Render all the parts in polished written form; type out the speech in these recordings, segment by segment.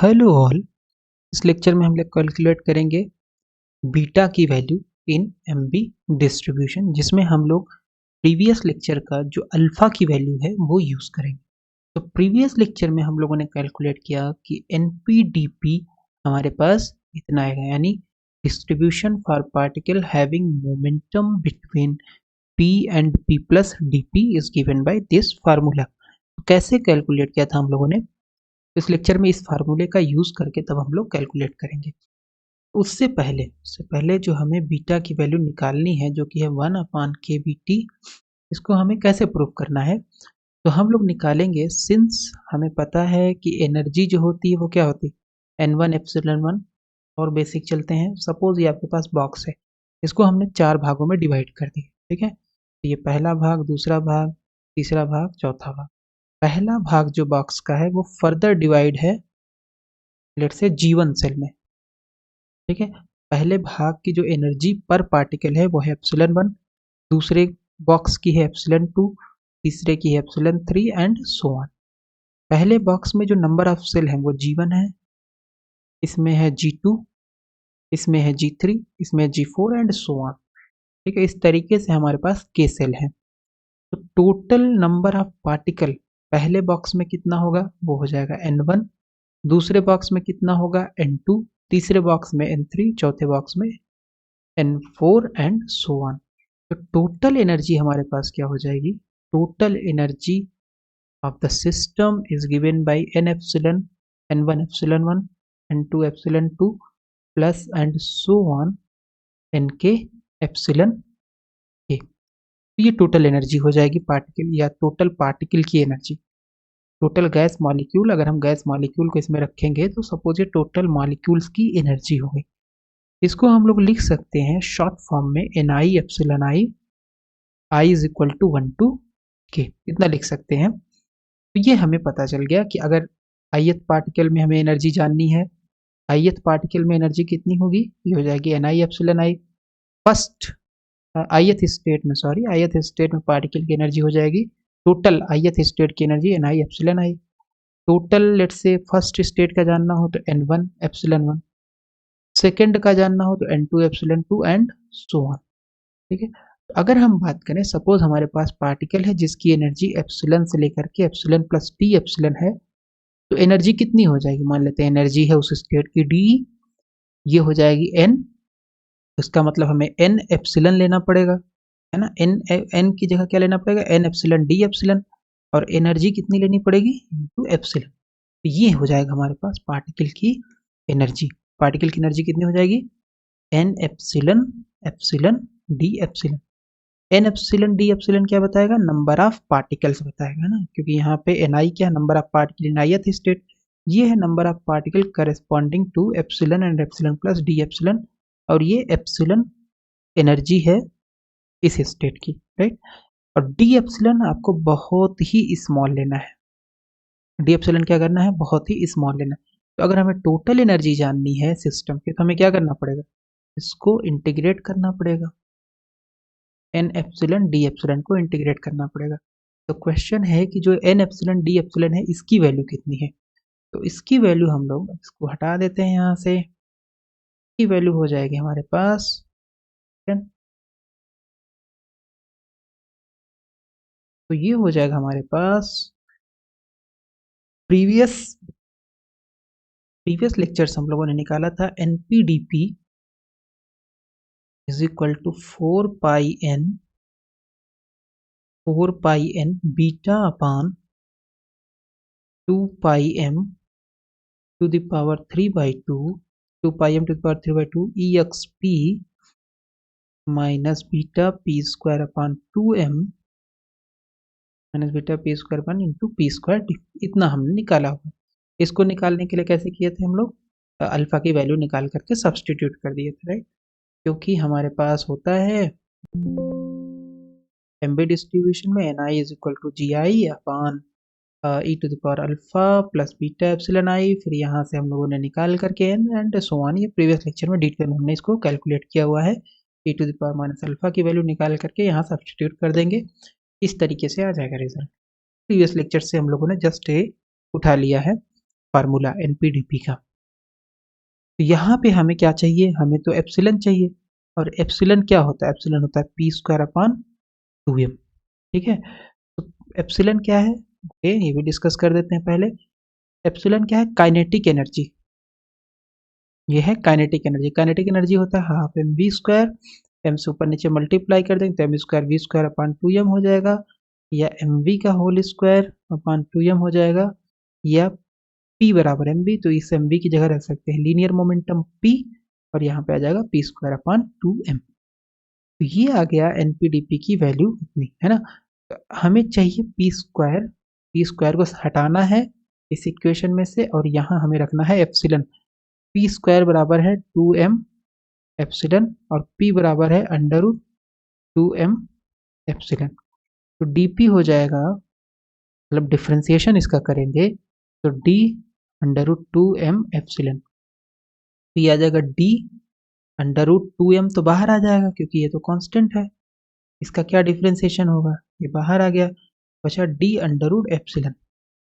Hello all. इस lecture में हम लोग कैलकुलेट करेंगे बीटा की वैल्यू इन एमबी डिस्ट्रीब्यूशन, जिसमें हम लोग प्रीवियस लेक्चर का जो अल्फा की वैल्यू है वो यूज़ करेंगे। तो प्रीवियस लेक्चर में हम लोगों ने कैलकुलेट किया कि एनपीडीपी हमारे पास इतना आएगा, यानी distribution for particle having momentum between P and P plus D P is given by this formula. कैसे कैलकुलेट किया था हम लोगों ने? इस लेक्चर में इस फार्मूले का यूज़ करके तब हम लोग कैलकुलेट करेंगे। उससे पहले जो हमें बीटा की वैल्यू निकालनी है, जो कि है 1/kBt, इसको हमें कैसे प्रूव करना है? तो हम लोग निकालेंगे, सिंस हमें पता है कि एनर्जी जो होती है वो क्या होती है, n1 एप्सिलॉन 1। और बेसिक चलते हैं, सपोज ये आपके पास बॉक्स है, इसको हमने 4 भागों में डिवाइड कर दिया, ठीक है। तो ये पहला भाग, दूसरा भाग, तीसरा भाग, चौथा भाग। पहला भाग जो बॉक्स का है वो फर्दर डिवाइड है लेट से G1 सेल में, ठीक है। पहले भाग की जो एनर्जी पर पार्टिकल है वो है एप्सिलॉन 1, दूसरे बॉक्स की है एप्सिलॉन 2, तीसरे की है एप्सिलॉन 3 एंड सो ऑन। पहले बॉक्स में जो नंबर ऑफ सेल है वो G1 है, इसमें है G2, इसमें है G3, इसमें G4 एंड सो ऑन, ठीक है। इस तरीके से हमारे पास K सेल है। तो टोटल नंबर ऑफ पार्टिकल पहले बॉक्स में कितना होगा, वो हो जाएगा N1, दूसरे बॉक्स में कितना होगा N2, तीसरे बॉक्स में N3, चौथे बॉक्स में N4 एंड सो ऑन। तो टोटल एनर्जी हमारे पास क्या हो जाएगी? Total energy of the system is given by N epsilon, N1 epsilon 1, N2 epsilon 2 plus and so on Nk epsilon k। तो ये टोटल एनर्जी हो जाएगी पार्टिकल, या टोटल पार्टिकल की एनर्जी। टोटल गैस मॉलिक्यूल, अगर हम गैस मॉलिक्यूल को इसमें रखेंगे तो सपोज ये टोटल मॉलिक्यूल्स की एनर्जी होगी। इसको हम लोग लिख सकते हैं शॉर्ट फॉर्म में Ni epsilon I is equal to 1 to k, इतना लिख सकते हैं। तो ये हमें पता चल गया कि अगर ith पार्टिकल में हमें एनर्जी जाननी है, ith पार्टिकल में एनर्जी कितनी होगी, ये हो जाएगी Ni एप्सिलॉन आई। फर्स्ट ith स्टेट में पार्टिकल की एनर्जी हो जाएगी, टोटल ith स्टेट की एनर्जी Ni एप्सिलॉन आई। टोटल लेट से फर्स्ट स्टेट का जानना हो तो N1 एप्सिलॉन 1, सेकेंड का जानना हो तो N2 epsilon 2 and so on, ठीक है। तो अगर हम बात करें, सपोज हमारे पास पार्टिकल है जिसकी एनर्जी एप्सिलॉन से लेकर के एप्सिलॉन प्लस टी एप्सिलॉन है, तो एनर्जी कितनी हो जाएगी? मान लेते हैं एनर्जी है उस स्टेट की डी, ये हो जाएगी एन। इसका मतलब हमें एन एप्सिलॉन लेना पड़ेगा, है ना। एन की जगह क्या लेना पड़ेगा? N epsilon D epsilon. और एनर्जी कितनी लेनी पड़ेगी? Into epsilon. तो ये हो जाएगा हमारे पास पार्टिकल की एनर्जी। पार्टिकल की एनर्जी कितनी हो जाएगी? N epsilon epsilon D epsilon. N epsilon D epsilon क्या बताएगा? नंबर ऑफ पार्टिकल्स बताएगा ना, क्योंकि यहाँ पे एन आई क्या है? Number of particle in ith state. ये है number of particle corresponding to epsilon and epsilon plus D epsilon. और ये एप्सिलॉन एनर्जी है इस स्टेट की, राइट। और डी एप्सिलॉन आपको बहुत ही स्मॉल लेना है। डी एप्सिलॉन क्या करना है? बहुत ही स्मॉल लेना है। तो अगर हमें टोटल एनर्जी जाननी है सिस्टम की, तो हमें क्या करना पड़ेगा? इसको इंटीग्रेट करना पड़ेगा, एन एप्सिलॉन डी एप्सिलॉन को इंटीग्रेट करना पड़ेगा। तो क्वेश्चन है कि जो एन एप्सिलॉन डी एप्सिलॉन है, इसकी वैल्यू कितनी है? तो इसकी वैल्यू हम लोग इसको हटा देते हैं यहाँ से, इसकी वैल्यू हो जाएगी हमारे पास 10। तो ये हो जाएगा हमारे पास प्रीवियस प्रीवियस लेक्चर्स हम लोगों ने निकाला था, NPDP is equal to 4 pi n beta upon 2 pi m to the power 3/2, 2 pi m to the power 3/2 exp minus beta p square upon 2m minus beta p square upon into p square d. इतना हमने निकाला हुआ। इसको निकालने के लिए कैसे किए थे हम लोग? अल्फा की वैल्यू निकाल करके सब्सटीट्यूट कर दिए थे, राइट। क्योंकि हमारे पास होता है एमबी डिस्ट्रीब्यूशन में N I is equal to G I upon E to the power alpha plus beta epsilon I. फिर यहाँ से हम लोगों ने निकाल करके एन एंड सो ऑन। ये प्रीवियस लेक्चर में डिटेल में हमने इसको कैलकुलेट किया हुआ है। E to the power minus alpha की वैल्यू निकाल करके यहाँ सब्सटीट्यूट कर देंगे, इस तरीके से आ जाएगा रिजल्ट। प्रीवियस लेक्चर से हम लोगों ने जस्ट ये उठा लिया है। फार्मूला एनपीडीपी का। तो यहाँ पे हमें क्या चाहिए, हमें तो एप्सिलन चाहिए, और एप्सिलन क्या होता है, एप्सिलन होता है पी स्क्वायर अपॉन 2m। ठीक है, तो एप्सिलन क्या है, ओके ये भी डिस्कस कर देते हैं पहले। एप्सिलन क्या है, काइनेटिक एनर्जी, ये है काइनेटिक एनर्जी। काइनेटिक एनर्जी होता है half M V square, M से ऊपर नीचे मल्टीप्लाई कर देंगे तो M square V square upon 2m हो जाएगा, या एम वी का होल स्क्वायर अपॉन 2m हो जाएगा, या P बराबर एम वी, तो इस एम वी की जगह रख सकते हैं लीनियर मोमेंटम P, और यहाँ पे आ जाएगा पी स्क्वायर अपॉन 2m। तो ये आ गया एनपीडीपी की वैल्यू इतनी है ना। तो हमें चाहिए पी स्क्वायर को हटाना है इस इक्वेशन में से, और यहाँ हमें रखना है एप्सिलन। पी स्क्वायर बराबर है 2m एप्सिलन, और P बराबर है अंडर रूट 2m एप्सिलन। तो dp हो जाएगा, मतलब डिफ्रेंसिएशन इसका करेंगे तो d under root 2m epsilon, तो ये आ जाएगा d अंडर रूट 2m, तो बाहर आ जाएगा क्योंकि ये तो कांस्टेंट है। इसका क्या डिफ्रेंसिएशन होगा, ये बाहर आ गया, बचा d under root epsilon.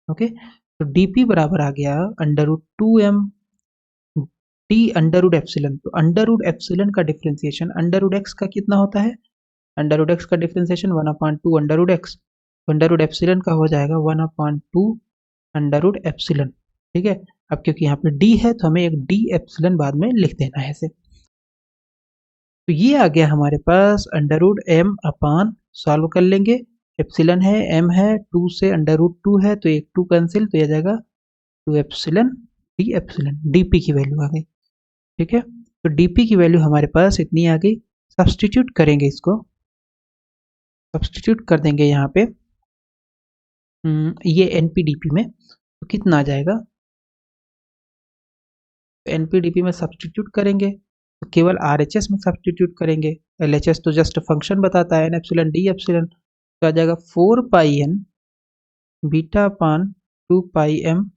Okay, तो dp बराबर आ गया under root 2m D under root epsilon. तो अंडर रूट एप्सिलन का डिफ्रेंसिएशन अंडर रूट एक्स का कितना होता है, अंडर रूट एक्स का differentiation 1/2 under root X, under root epsilon का हो जाएगा 1/2 अंडर रूट एप्सिलन। ठीक है, अब क्योंकि यहाँ पे डी है तो हमें एक डी एप्सिलन बाद में लिख देना है ऐसे। तो ये आ गया हमारे पास अंडर रूट एम अपान, सॉल्व कर लेंगे, एप्सिलन है एम है 2 से अंडर रूट 2 है तो एक 2 कैंसिल, तो ये आ जाएगा 2 एप्सिलन डी एप्सिलन, डीपी की वैल्यू आ गई। ठीक है, तो dp की वैल्यू हमारे पास इतनी आ गई। सब्सटीट्यूट करेंगे, इसको सब्सटीट्यूट कर देंगे यहाँ पे ये npdp में, तो कितना आ जाएगा, npdp में सब्सटीट्यूट करेंगे तो केवल RHS में सब्सटीट्यूट करेंगे, LHS तो जस्ट फंक्शन बताता है, n एप्सिलन डी एप्सिलन, तो आ जाएगा 4 pi n beta upon 2 pi m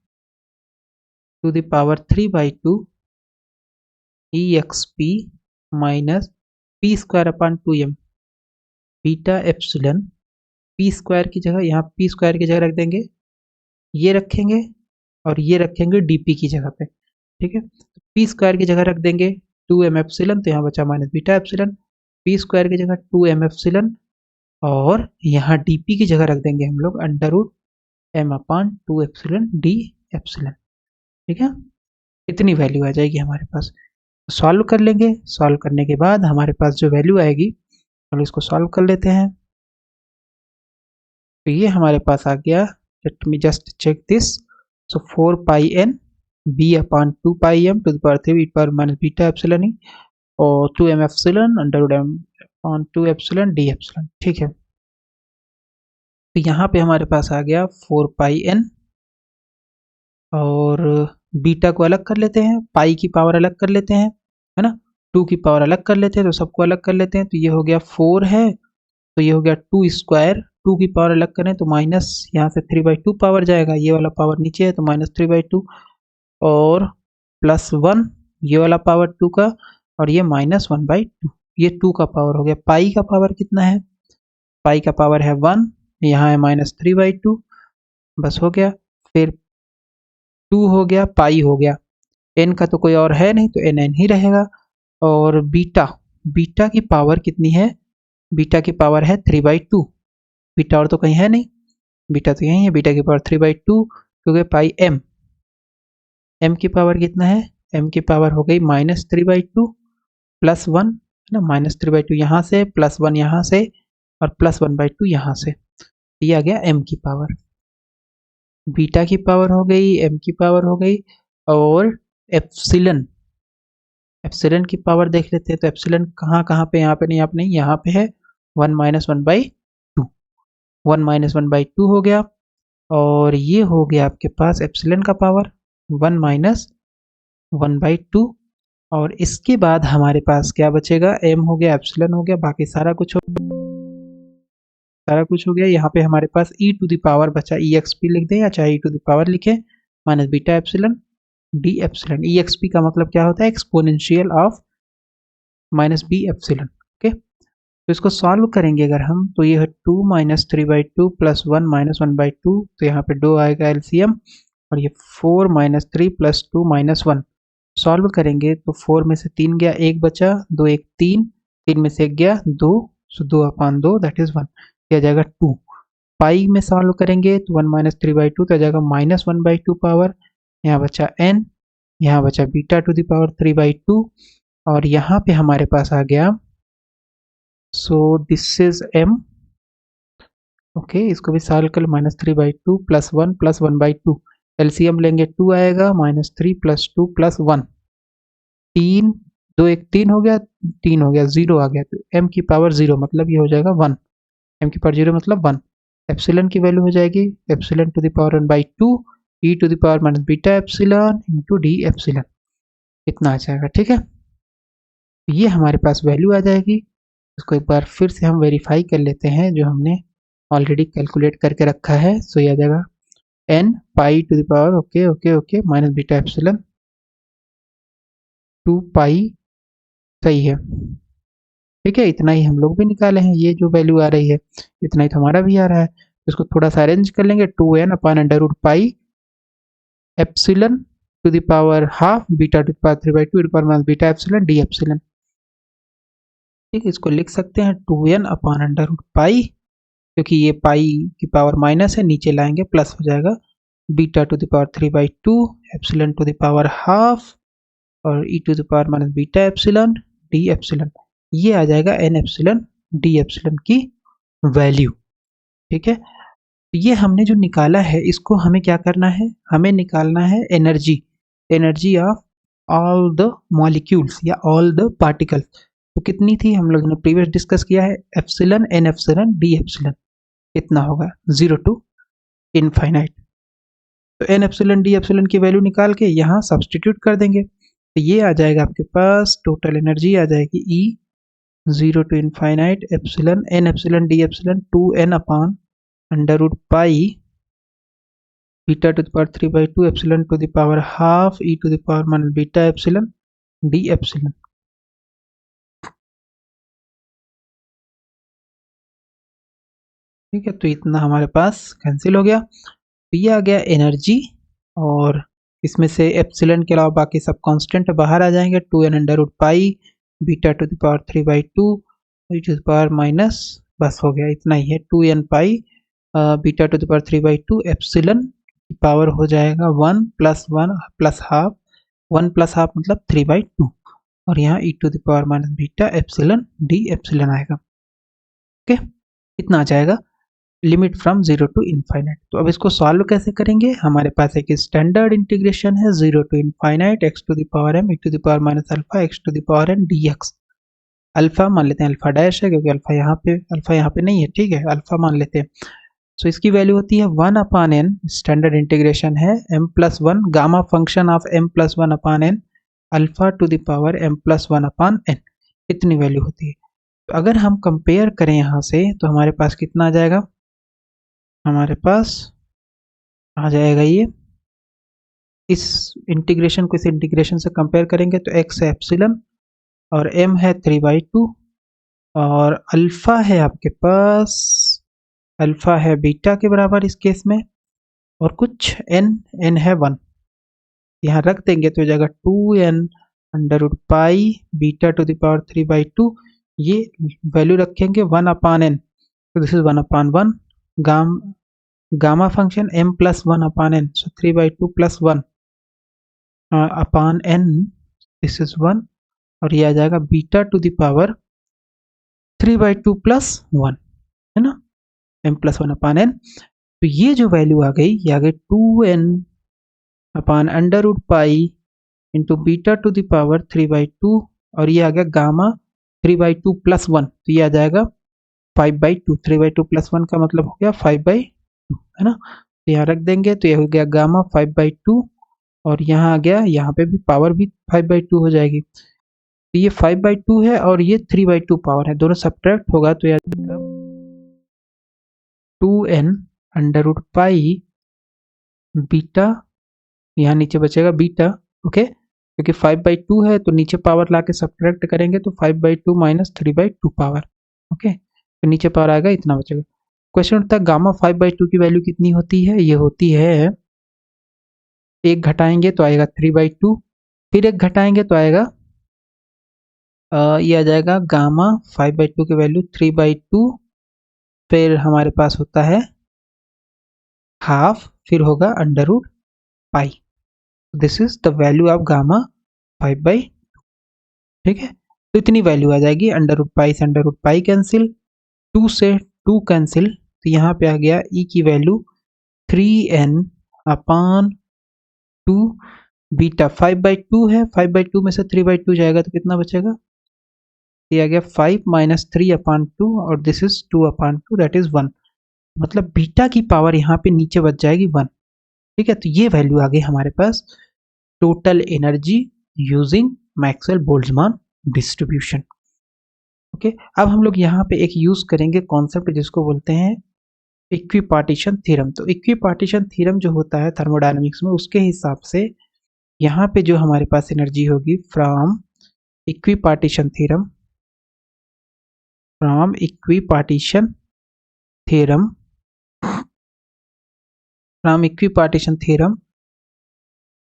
to the power 3/2 exp minus P square upon 2m beta epsilon, P square की जगह, यहाँ पी स्क्वायर की जगह रख देंगे, ये रखेंगे और ये रखेंगे डीपी की जगह पे। ठीक है, तो पी स्क्वायर की जगह रख देंगे 2m एप्सिलन, तो यहाँ बचा minus beta epsilon, P square की जगह 2m एप्सिलन, और यहाँ डीपी की जगह रख देंगे हम लोग अंडर रूट एम अपान 2 एप्सिलन डी एप्सिलन। ठीक है, इतनी वैल्यू आ जाएगी हमारे पास। सॉल्व कर लेंगे, सॉल्व करने के बाद हमारे पास जो वैल्यू आएगी, हम इसको सॉल्व कर लेते हैं। तो ये हमारे पास आ गया, let me just check this, so 4 pi n b upon 2 pi m to the power 3 e power minus beta epsilon ही, और 2m epsilon under root m upon 2 epsilon D epsilon. ठीक है, तो यहाँ पे हमारे पास आ गया 4 पाई n, और बीटा को अलग कर लेते हैं, पाई की पावर अलग कर लेते हैं, है ना, 2 की पावर अलग कर लेते हैं, तो सबको अलग कर लेते हैं, तो ये हो गया 4 है, तो ये हो गया 2 स्क्वायर, 2 की पावर अलग करें तो माइनस, यहाँ से 3/2 पावर जाएगा, ये वाला पावर नीचे है तो माइनस 3/2, और प्लस 1 ये वाला पावर 2 का, और ये -1/2, ये 2 का पावर हो गया। पाई का पावर कितना है, पाई का पावर है 1, यहाँ है -3/2, बस हो गया, फिर 2 हो गया, पाई हो गया, n का तो कोई और है नहीं तो n ही रहेगा, और बीटा, बीटा की पावर कितनी है, बीटा की पावर है 3/2, बीटा और तो कहीं है नहीं, बीटा तो यही है, बीटा की पावर 3/2 क्योंकि पाई m, m की पावर कितना है, m की पावर हो गई -3/2 प्लस 1, है ना, -3/2 यहाँ से, प्लस 1 यहाँ से, और प्लस 1/2 यहाँ से, ये आ गया m की पावर, बीटा की पावर हो गई, m की पावर हो गई, और एप्सिलन, एप्सिलन की पावर देख लेते हैं, तो एप्सिलन कहाँ कहाँ पे, यहाँ पे नहीं, यहाँ पे नहीं, यहाँ पे है 1 - 1/2, 1 - 1/2 हो गया, और ये हो गया आपके पास एप्सिलन का पावर 1 - 1/2, और इसके बाद हमारे पास क्या बचेगा, m हो गया, एप्सिलन हो गया, बाकी सारा कुछ हो गया। यहाँ पे हमारे पास e टू द पावर बचा, exp लिख दें या चाहे e टू द पावर लिखें, minus beta epsilon D epsilon, exp का मतलब क्या होता है, exponential of minus B epsilon. Okay, तो इसको सॉल्व करेंगे अगर हम, तो ये है 2 - 3/2 प्लस 1 - 1/2, तो यहाँ पे 2 आएगा एलसीएम, और ये 4 माइनस 3 प्लस 2 माइनस 1। सॉल्व करेंगे तो 4 में से 3 गया, 1 बचा, 2 1 3, 3 में से 1 गया 2, सो 2/2 दैट इज 1, यह आ जाएगा 2। पाई में सॉल्व करेंगे तो 1 माइनस 3/2 तो आ जाएगा -1/2 पावर, यहाँ बचा n, यहाँ बचा बीटा टू द पावर 3/2 और यहाँ पे हमारे पास आ गया, so this is m। Okay, इसको भी सॉल्व कर, -3/2 प्लस 1/2, एलसीएम लेंगे 2 आएगा, -3 प्लस 2 प्लस 1, 3, 2 1 3 हो गया, 3 हो गया, 0 आ गया, तो m की पावर 0 मतलब ये हो जाएगा 1, m की पावर 0 मतलब 1। एप्सिलॉन की वैल्यू हो जाएगी epsilon to the power 1/2 e to the power minus beta epsilon into D epsilon, इतना आ जाएगा। ठीक है, ये हमारे पास वैल्यू आ जाएगी। इसको एक बार फिर से हम वेरीफाई कर लेते हैं जो हमने ऑलरेडी कैलकुलेट करके रखा है। सो ये आ जाएगा n pi to the power okay okay okay minus beta epsilon 2 pi, सही है। ठीक है, इतना ही हम लोग भी निकाले हैं, ये जो वैल्यू आ रही है इतना ही तो हमारा भी आ रहा है। इसको थोड़ा सा अरेंज कर लेंगे, 2n upon under root pi epsilon to the power half beta to the power 3/2 to the power minus beta epsilon D epsilon. ठीक है, इसको लिख सकते हैं 2n अपॉन अंडर रूट पाई, क्योंकि ये पाई की पावर माइनस है, नीचे लाएंगे प्लस हो जाएगा, beta to the power 3/2 epsilon to the power half और E to the power minus beta epsilon D epsilon, ये आ जाएगा n एप्सिलॉन डी एप्सिलॉन की वैल्यू। ठीक है, तो ये हमने जो निकाला है इसको हमें क्या करना है, हमें निकालना है energy, energy of all the molecules या ऑल द पार्टिकल्स। तो कितनी थी हम लोगों ने प्रीवियस डिस्कस किया है, epsilon n epsilon D epsilon, इतना होगा 0 टू इनफाइनाइट। तो n एप्सिलॉन डी एप्सिलॉन की वैल्यू निकाल के यहाँ सब्सटीट्यूट कर देंगे, तो ये आ जाएगा आपके पास, टोटल एनर्जी आ जाएगी E 0 to infinite epsilon n epsilon D epsilon 2n upon under root pi beta to the power 3/2 epsilon to the power half E to the power minus beta epsilon D epsilon. ठीक है, तो इतना हमारे पास cancel हो गया, तो ये आ गया एनर्जी, और इसमें से एप्सिलॉन के अलावा बाकी सब कांस्टेंट बाहर आ जाएंगे, 2n under root pi beta to the power 3/2 E to the power minus, बस हो गया, इतना ही है, 2n pi beta to the power 3/2 epsilon की पावर हो जाएगा 1 plus 1 plus half, 1 plus half मतलब 3/2 और यहाँ E to the power minus beta epsilon D epsilon आएगा। ओके, इतना आ जाएगा लिमिट फ्रॉम 0 टू इनफाइनाइट। तो अब इसको सॉल्व कैसे करेंगे, हमारे पास एक स्टैंडर्ड इंटीग्रेशन है 0 to infinite X to the power m e to the power minus alpha X to the power n dx। Alpha मान लेते हैं, अल्फा डैश है क्योंकि अल्फा यहाँ पे नहीं है, ठीक है, अल्फा मान लेते हैं। सो इसकी वैल्यू होती है 1 अपॉन n, स्टैंडर्ड इंटीग्रेशन है m+1 gamma function of m+1 upon n alpha two the power m+1 upon n, इतनी वैल्यू होती है। तो अगर हम कंपेयर करें यहाँ से तो हमारे पास कितना आ जाएगा, हमारे पास आ जाएगा ये, इस इंटीग्रेशन को इस इंटीग्रेशन से कंपेयर करेंगे तो x है एप्सिलॉन और m है 3/2 और अल्फा है आपके पास, अल्फा है बीटा के बराबर इस केस में, और कुछ n है 1, यहाँ रख देंगे तो हो जाएगा 2n under root pi beta to the power 3/2, ये वैल्यू रखेंगे 1 अपॉन n, तो this is 1 upon 1 gamma function m+1 upon n, so 3/2 plus 1 upon n, this is 1, और ये आ जाएगा beta to the power 3/2 plus 1, है ना, m+1 अपॉन n। तो ये जो वैल्यू आ गई, ये आ गई 2n upon under root pi into beta to the power 3/2 और ये आ गया गामा 3/2 प्लस 1, तो ये आ जाएगा 5/2, 3/2 प्लस 1 का मतलब हो गया 5/2, है ना, तो यहाँ रख देंगे तो ये हो गया गामा 5/2 और यहाँ आ गया, यहाँ पे भी पावर भी 5/2 हो जाएगी, तो ये 5/2 है और ये 3/2 पावर है, दोनों सब्ट्रैक्ट होगा तो ये 2n under root pi beta, यहाँ नीचे बचेगा बीटा, ओके, क्योंकि 5/2 है तो नीचे पावर ला के सब्ट्रैक्ट करेंगे तो 5/2 माइनस 3/2 पावर, ओके, तो नीचे पावर आएगा, इतना बचेगा। क्वेश्चन उठता है गामा 5/2 की वैल्यू कितनी होती है, ये होती है एक घटाएंगे तो आएगा 3/2, फिर एक घटाएंगे तो आएगा ये आ जाएगा गामा 5/2 की वैल्यू 3/2, फिर हमारे पास होता है हाफ, फिर होगा under root pi. This is the value of gamma 5/2। ठीक है, तो इतनी वैल्यू आ जाएगी। अंडर रूट पाई से अंडर रूट पाई कैंसिल, 2 से 2 कैंसिल, तो यहाँ पे आ गया ई की वैल्यू 3n अपान 2 बीटा 5/2 है, 5/2 में से 3/2 जाएगा तो कितना बचेगा, ये आ गया 5 माइनस 3/2 और दिस इज 2/2 दैट इज 1। मतलब बीटा की पावर यहाँ पे नीचे बच जाएगी 1। ठीक है, तो ये वैल्यू आ गई हमारे पास total energy using Maxwell Boltzmann distribution. Okay, अब हम लोग यहाँ पे एक यूज करेंगे कॉन्सेप्ट जिसको बोलते हैं इक्विपार्टीशन थ्योरम। तो इक्विपार्टीशन थ्योरम जो होता है थर्मोडायनामिक्स में, उसके हिसाब से यहाँ पे जो हमारे पास एनर्जी होगी from equipartition theorem, from equipartition theorem, from equipartition theorem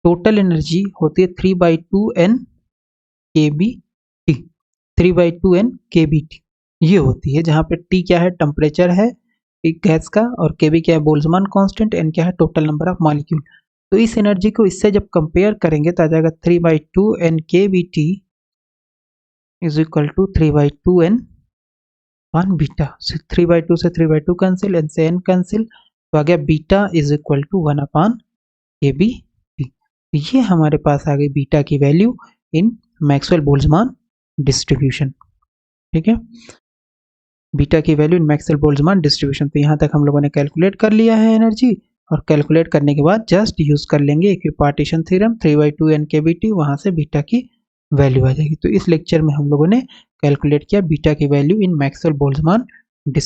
total energy होती है 3/2n kBT, 3/2n kBT ये होती है, जहाँ पे T क्या है, टेम्परेचर है एक गैस का, और Kb क्या है, बोल्ट्जमान कांस्टेंट, N क्या है, टोटल नंबर ऑफ मॉलिक्यूल। तो इस एनर्जी को इससे जब कंपेयर करेंगे तो आ जाएगा 3/2n kBT is equal to 3/2n 1 beta. 3/2 से 3/2 कैंसिल, n से n कैंसिल, तो आ गया beta is equal to 1/kBT। ये हमारे पास आ गई बीटा की value in Maxwell Boltzmann distribution. ठीक है, बीटा की value in Maxwell Boltzmann distribution. तो यहाँ तक हम लोगों ने कैलकुलेट कर लिया है एनर्जी, और कैलकुलेट करने के बाद जस्ट यूज कर लेंगे इक्विपार्टीशन थ्योरम 3/2n kBT, वहां से बीटा की वैल्यू आ जाएगी। तो इस लेक्चर में हम लोगों ने कैलकुलेट किया बीटा की value in Maxwell Boltzmann distribution.